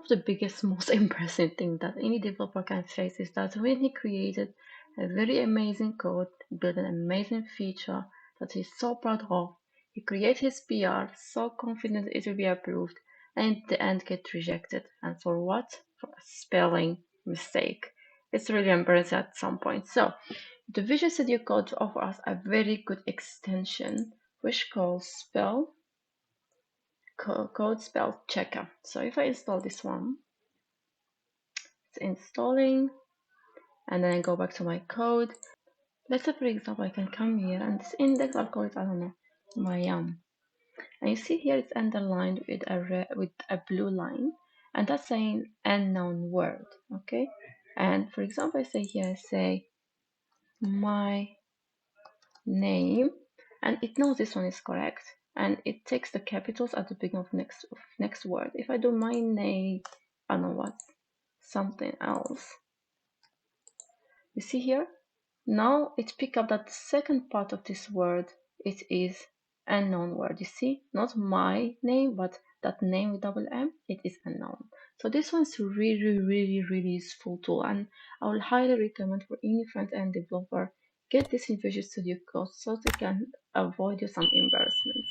of the biggest, most impressive thing that any developer can face is that when he created a very amazing code, built an amazing feature that he's so proud of, he created his PR, so confident it will be approved, and in the end get rejected. And for what? For a spelling mistake. It's really embarrassing at some point. So the Visual Studio Code offers us a very good extension which calls code spell checker. So if I install this one, it's installing, and then I go back to my code. Let's say, for example, I can come here and this index, I'll call it, I don't know, my and you see here it's underlined with a blue line, and that's saying unknown word. Okay, and for example, I say here, I say my name, and it knows this one is correct, and it takes the capitals at the beginning of next word. If I do my name, I don't know what, something else, you see here, now it pick up that the second part of this word, it is unknown word. You see, not my name, but that name with double M, it is unknown. So this one's really useful tool, and I will highly recommend for any front-end developer, get this in Visual Studio Code so they can avoid you some embarrassments.